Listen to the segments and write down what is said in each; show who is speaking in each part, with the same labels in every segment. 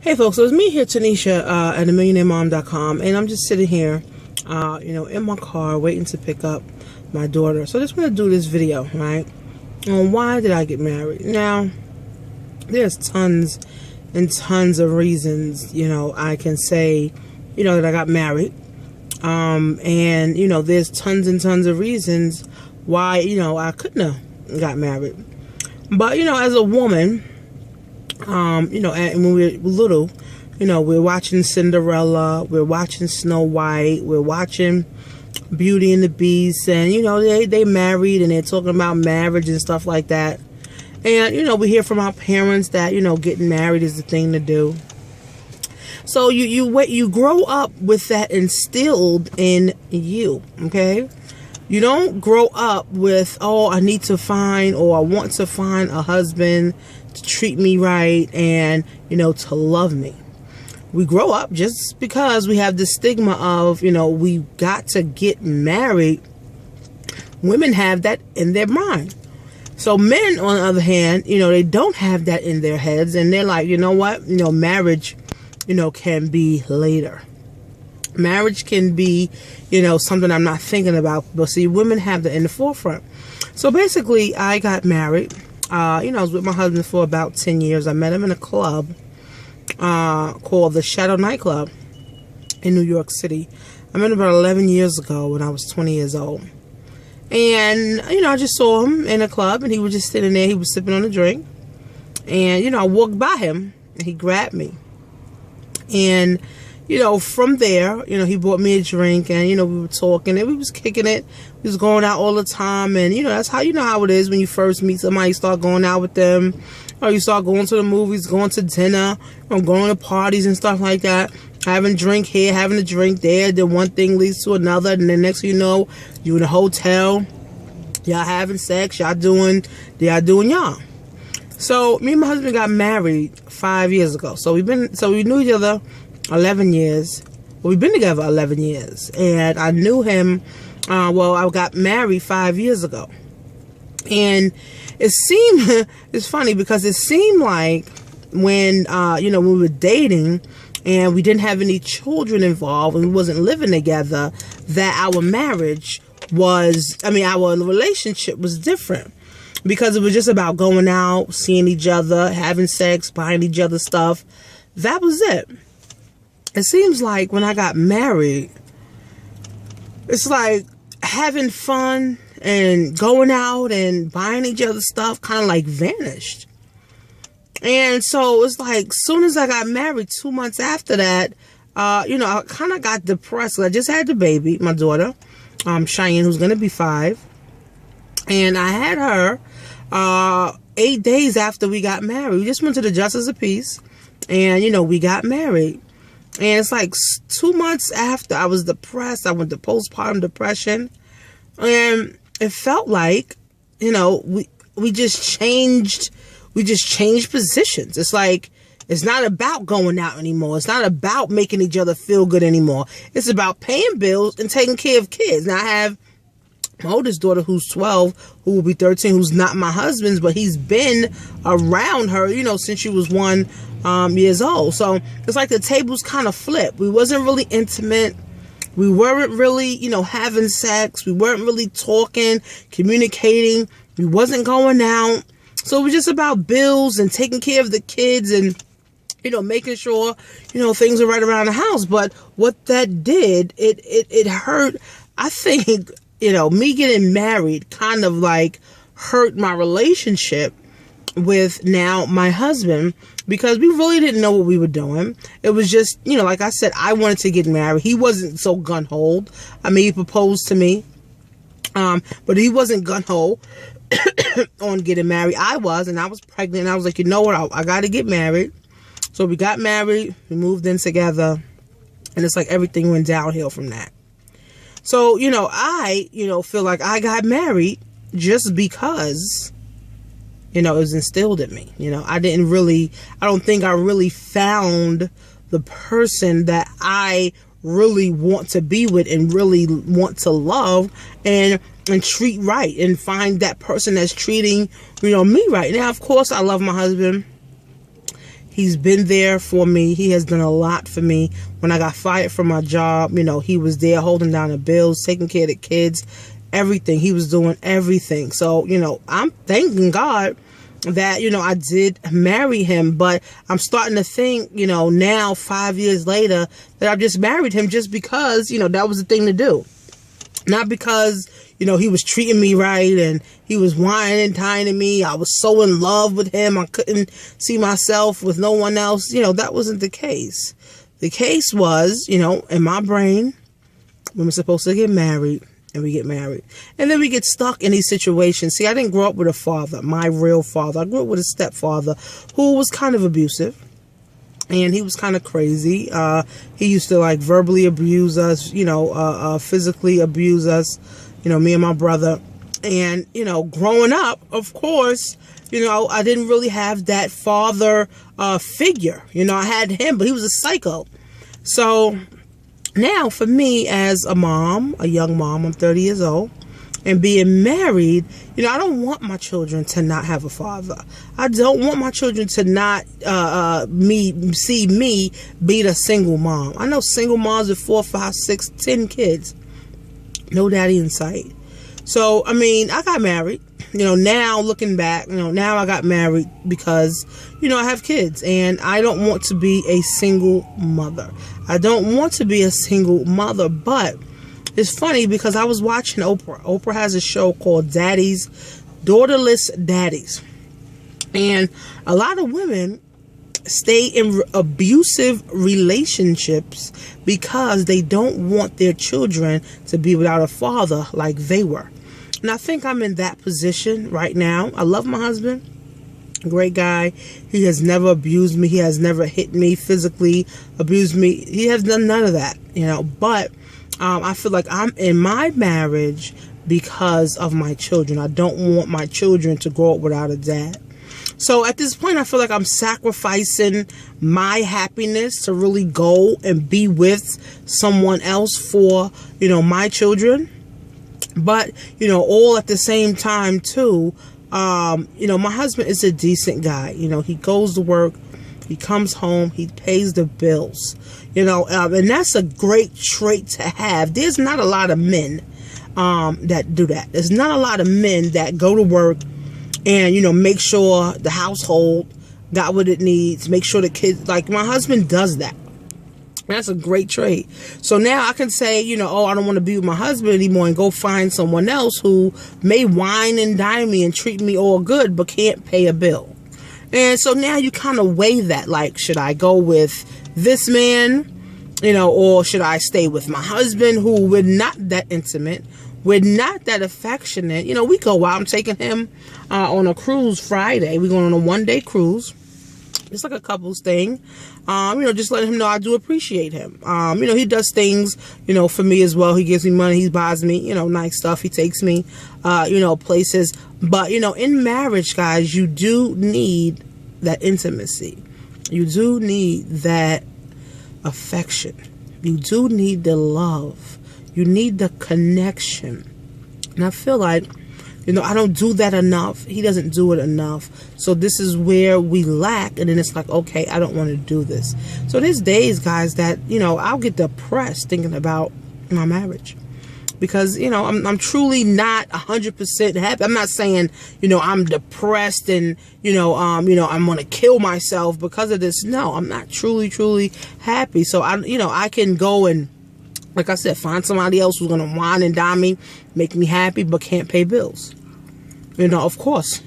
Speaker 1: Hey folks, so it's me here, Tanisha, at themillionaiремom.com, and I'm just sitting here, in my car waiting to pick up my daughter. So I just want to do this video, right, on why did I get married. Now, there's tons and tons of reasons, I can say, that I got married. And, there's tons and tons of reasons why, I couldn't have got married. But, as a woman, and when we were little, we're watching Cinderella, we're watching Snow White, we're watching Beauty and the Beast, and, they married and they're talking about marriage and stuff like that. And, we hear from our parents that, getting married is the thing to do. So you grow up with that instilled in you, okay? You don't grow up with, oh, I need to find, or I want to find a husband to treat me right and, to love me. We grow up just because we have the stigma of, we got to get married. Women have that in their mind. So men, on the other hand, they don't have that in their heads, and they're like, you know what, marriage, can be later. Marriage can be, something I'm not thinking about. But see, women have that in the forefront. So basically, I got married. I was with my husband for about 10 years. I met him in a club called the Shadow Nightclub in New York City. I met him about 11 years ago when I was 20 years old. And, I just saw him in a club, and he was just sitting there. He was sipping on a drink. And, I walked by him, and he grabbed me. And, from there, he bought me a drink, and, we were talking, and we was kicking it. We was going out all the time, and, that's how, how it is when you first meet somebody. You start going out with them, or you start going to the movies, going to dinner, or going to parties and stuff like that. Having a drink here, having a drink there, then one thing leads to another, and then next thing you know, you in a hotel, y'all having sex, y'all doing y'all. So, me and my husband got married 5 years ago. So we knew each other 11 years. Well, we've been together 11 years. And I knew him, I got married 5 years ago. And it seemed, it's funny because it seemed like when, when we were dating and we didn't have any children involved and we wasn't living together, that our marriage was, our relationship was different. Because it was just about going out, seeing each other, having sex, buying each other stuff. That was it. It seems like when I got married, it's like having fun and going out and buying each other stuff kind of like vanished. And so it's like, soon as I got married, 2 months after that, I kind of got depressed. I just had the baby, my daughter, Cheyenne, who's going to be 5. And I had her 8 days after we got married. We just went to the Justice of Peace, and, we got married. And it's like 2 months after, I was depressed. I went to postpartum depression. And it felt like, we just changed positions. It's like, it's not about going out anymore. It's not about making each other feel good anymore. It's about paying bills and taking care of kids. Now, I have my oldest daughter, who's 12, who will be 13, who's not my husband's, but he's been around her, since she was 1 years old. So it's like the tables kind of flipped. We wasn't really intimate. We weren't really, having sex. We weren't really talking, communicating. We wasn't going out. So it was just about bills and taking care of the kids and, making sure, things are right around the house. But what that did, it hurt. I think, me getting married kind of like hurt my relationship with now my husband, because we really didn't know what we were doing. It was just, like I said, I wanted to get married. He wasn't so gun-ho. He proposed to me, but he wasn't gun-ho on getting married. I was, and I was pregnant, and I was like, you know what, I got to get married. So we got married, we moved in together, and it's like everything went downhill from that. So, I, feel like I got married just because, it was instilled in me. I don't think I really found the person that I really want to be with and really want to love and treat right, and find that person that's treating, me right. Now, of course, I love my husband. He's been there for me. He has done a lot for me. When I got fired from my job, you know, he was there holding down the bills, taking care of the kids, everything. He was doing everything. So, you know, I'm thanking God that, you know, I did marry him. But I'm starting to think, you know, now 5 years later, that I just married him just because, you know, that was the thing to do. Not because, you know, he was treating me right and he was whining and dining me. I was so in love with him. I couldn't see myself with no one else. You know, that wasn't the case. The case was, you know, in my brain, when we're supposed to get married, and we get married. And then we get stuck in these situations. See, I didn't grow up with a father, my real father. I grew up with a stepfather who was kind of abusive. And he was kind of crazy. He used to like verbally abuse us, you know, physically abuse us, you know, me and my brother. And, you know, growing up, of course, you know, I didn't really have that father figure. You know, I had him, but he was a psycho. So now for me as a mom, a young mom, I'm 30 years old. And being married, you know, I don't want my children to not have a father. I don't want my children to not see me being a single mom. I know single moms with 4, 5, 6, 10 kids. No daddy in sight. So, I mean, I got married. You know, now looking back, you know, now I got married because, you know, I have kids. And I don't want to be a single mother. I don't want to be a single mother, but it's funny because I was watching Oprah. Oprah has a show called Daddyless Daddies. And a lot of women stay in abusive relationships because they don't want their children to be without a father like they were. And I think I'm in that position right now. I love my husband. Great guy. He has never abused me. He has never hit me physically, abused me. He has done none of that, you know, but I feel like I'm in my marriage because of my children. I don't want my children to grow up without a dad. So at this point, I feel like I'm sacrificing my happiness to really go and be with someone else for, you know, my children. But, you know, all at the same time, too, you know, my husband is a decent guy. You know, he goes to work. He comes home, he pays the bills, you know, and that's a great trait to have. There's not a lot of men that do that. There's not a lot of men that go to work and, you know, make sure the household got what it needs, make sure the kids, like my husband does that. That's a great trait. So now I can say, you know, oh, I don't want to be with my husband anymore and go find someone else who may wine and dine me and treat me all good but can't pay a bill. And so now you kind of weigh that, like, should I go with this man, you know, or should I stay with my husband who we're not that intimate, we're not that affectionate. You know, we go out. I'm taking him on a cruise Friday. We're going on a one-day cruise. It's like a couples thing. You know, just letting him know I do appreciate him. You know, he does things, you know, for me as well. He gives me money. He buys me, you know, nice stuff. He takes me, you know, places. But, you know, in marriage, guys, you do need that intimacy. You do need that affection. You do need the love. You need the connection. And I feel like, you know, I don't do that enough. He doesn't do it enough. So this is where we lack. And then it's like, okay, I don't want to do this. So there's days, guys, that, you know, I'll get depressed thinking about my marriage. Because, you know, I'm truly not 100% happy. I'm not saying, you know, I'm depressed and, you know, I'm going to kill myself because of this. No, I'm not truly happy. So, you know, I can go and, like I said, find somebody else who's going to wine and dine me, make me happy, but can't pay bills. You know, of course,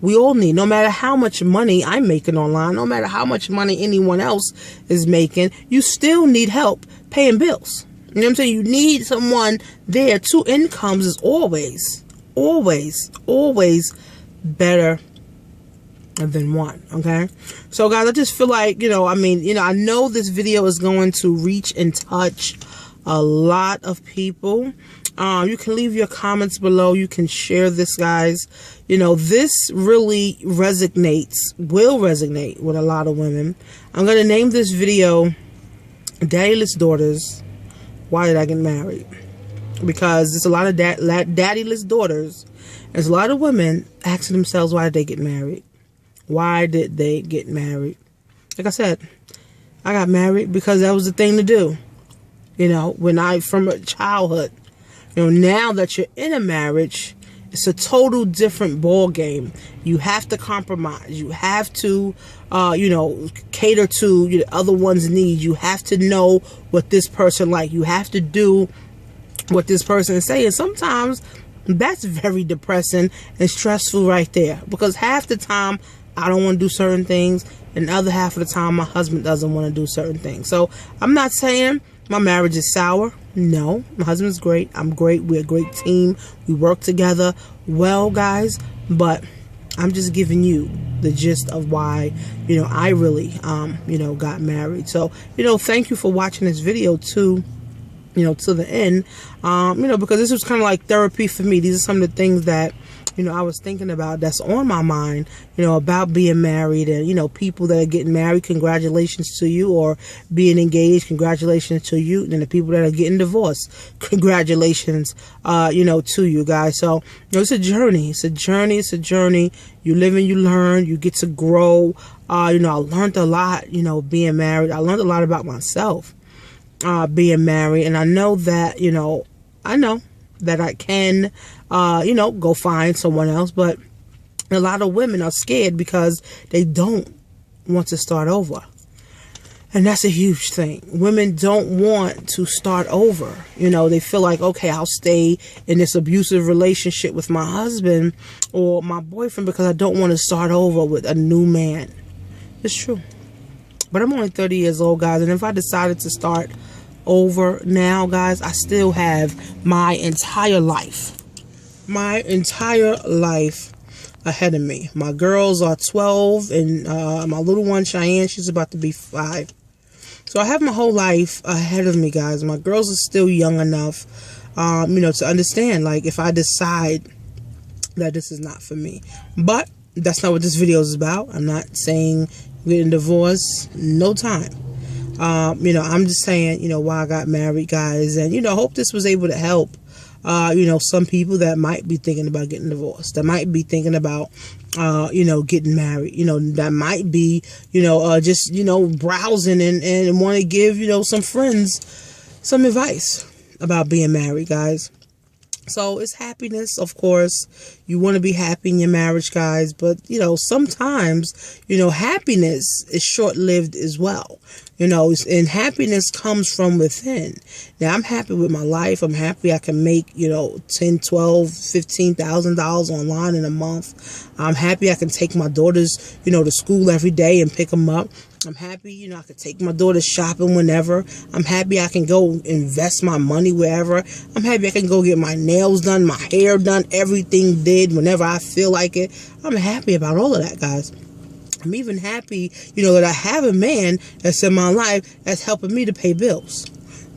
Speaker 1: we all need, no matter how much money I'm making online, no matter how much money anyone else is making, you still need help paying bills. You know what I'm saying? You need someone there. 2 incomes is always better than one, okay? So, guys, I just feel like, you know, I mean, you know, I know this video is going to reach and touch a lot of people. You can leave your comments below. You can share this, guys. You know, this really will resonate with a lot of women. I'm going to name this video Daddyless Daughters. Why did I get married? Because there's a lot of daddyless daughters. There's a lot of women asking themselves, why did they get married? Why did they get married? like I said, I got married because that was the thing to do. You know, from childhood. You know, now that you're in a marriage, it's a total different ball game. You have to compromise. You have to, cater to the other one's needs. You have to know what this person like. You have to do what this person is saying. Sometimes that's very depressing and stressful right there, because half the time I don't want to do certain things, and the other half of the time my husband doesn't want to do certain things. So I'm not saying my marriage is sour. No, my husband's great. I'm great. We're a great team. We work together well, guys. But I'm just giving you the gist of why, I really, got married. So, thank you for watching this video too, to the end, because this was kind of like therapy for me. These are some of the things that, I was thinking about, that's on my mind, about being married, and, people that are getting married, congratulations to you, or being engaged, congratulations to you, and the people that are getting divorced, congratulations, to you guys. So, it's a journey. It's a journey. It's a journey. You live and you learn. You get to grow. I learned a lot, being married. I learned a lot about myself, being married, and I know that, that I can, go find someone else. But a lot of women are scared because they don't want to start over. And that's a huge thing. Women don't want to start over. They feel like, okay, I'll stay in this abusive relationship with my husband or my boyfriend because I don't want to start over with a new man. It's true. But I'm only 30 years old, guys. And if I decided to start over now, guys, I still have my entire life ahead of me. My girls are 12, and my little one Cheyenne, she's about to be 5. So I have my whole life ahead of me, guys. My girls are still young enough, to understand, like, if I decide that this is not for me. But that's not what this video is about. I'm not saying getting divorced, no time. I'm just saying, why I got married, guys. And, hope this was able to help, some people that might be thinking about getting divorced, that might be thinking about, getting married, that might be, just, browsing and want to give, some friends some advice about being married, guys. So it's happiness, of course. You want to be happy in your marriage, guys. But, sometimes, happiness is short-lived as well. And happiness comes from within. Now, I'm happy with my life. I'm happy I can make, $10, $12, $15,000 online in a month. I'm happy I can take my daughters, to school every day and pick them up. I'm happy, I can take my daughter shopping whenever. I'm happy I can go invest my money wherever. I'm happy I can go get my nails done, my hair done, everything did whenever I feel like it. I'm happy about all of that, guys. I'm even happy, that I have a man that's in my life that's helping me to pay bills.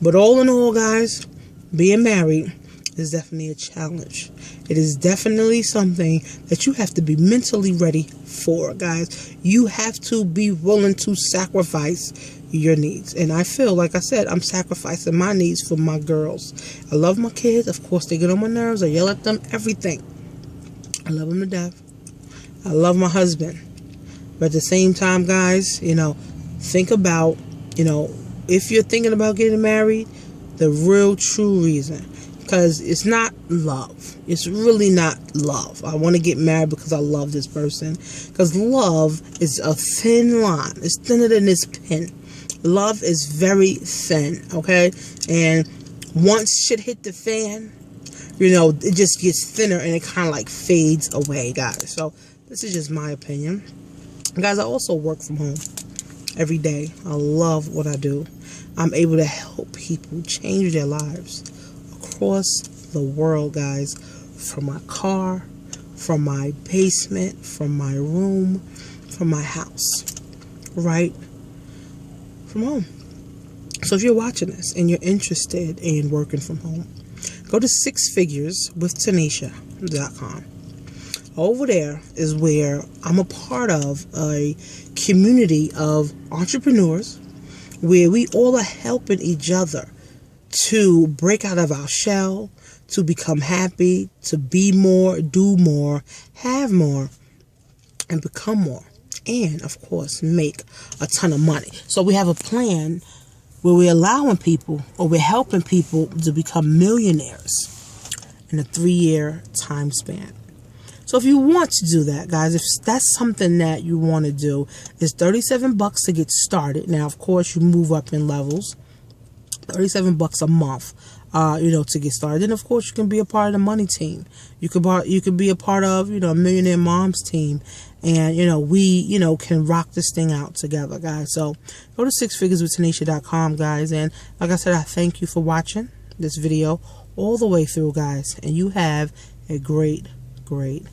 Speaker 1: But all in all, guys, being married is definitely a challenge. It is definitely something that you have to be mentally ready for, guys. You have to be willing to sacrifice your needs. And I feel, like I said, I'm sacrificing my needs for my girls. I love my kids. Of course, they get on my nerves. I yell at them, everything. I love them to death. I love my husband. But at the same time, guys, think about, if you're thinking about getting married, the real true reason. Because it's not love. It's really not love. I want to get married because I love this person. Because love is a thin line. It's thinner than this pin. Love is very thin, okay? And once shit hit the fan, it just gets thinner and it kind of like fades away, guys. So this is just my opinion. Guys, I also work from home every day. I love what I do. I'm able to help people change their lives across the world, guys. From my car, from my basement, from my room, from my house, right? From home. So if you're watching this and you're interested in working from home, go to sixfigureswithtanisha.com. Over there is where I'm a part of a community of entrepreneurs where we all are helping each other to break out of our shell, to become happy, to be more, do more, have more, and become more. and of course make a ton of money. So we have a plan where we're allowing people, or we're helping people to become millionaires in a 3-year time span. So if you want to do that, guys, if that's something that you want to do, it's $37 to get started. Now, of course, you move up in levels. $37 a month, to get started. And of course, you can be a part of the money team. You could be a part of, a Millionaire Moms team. And, we, can rock this thing out together, guys. So go to sixfigureswithtanisha.com, guys. And like I said, I thank you for watching this video all the way through, guys. And you have a great, great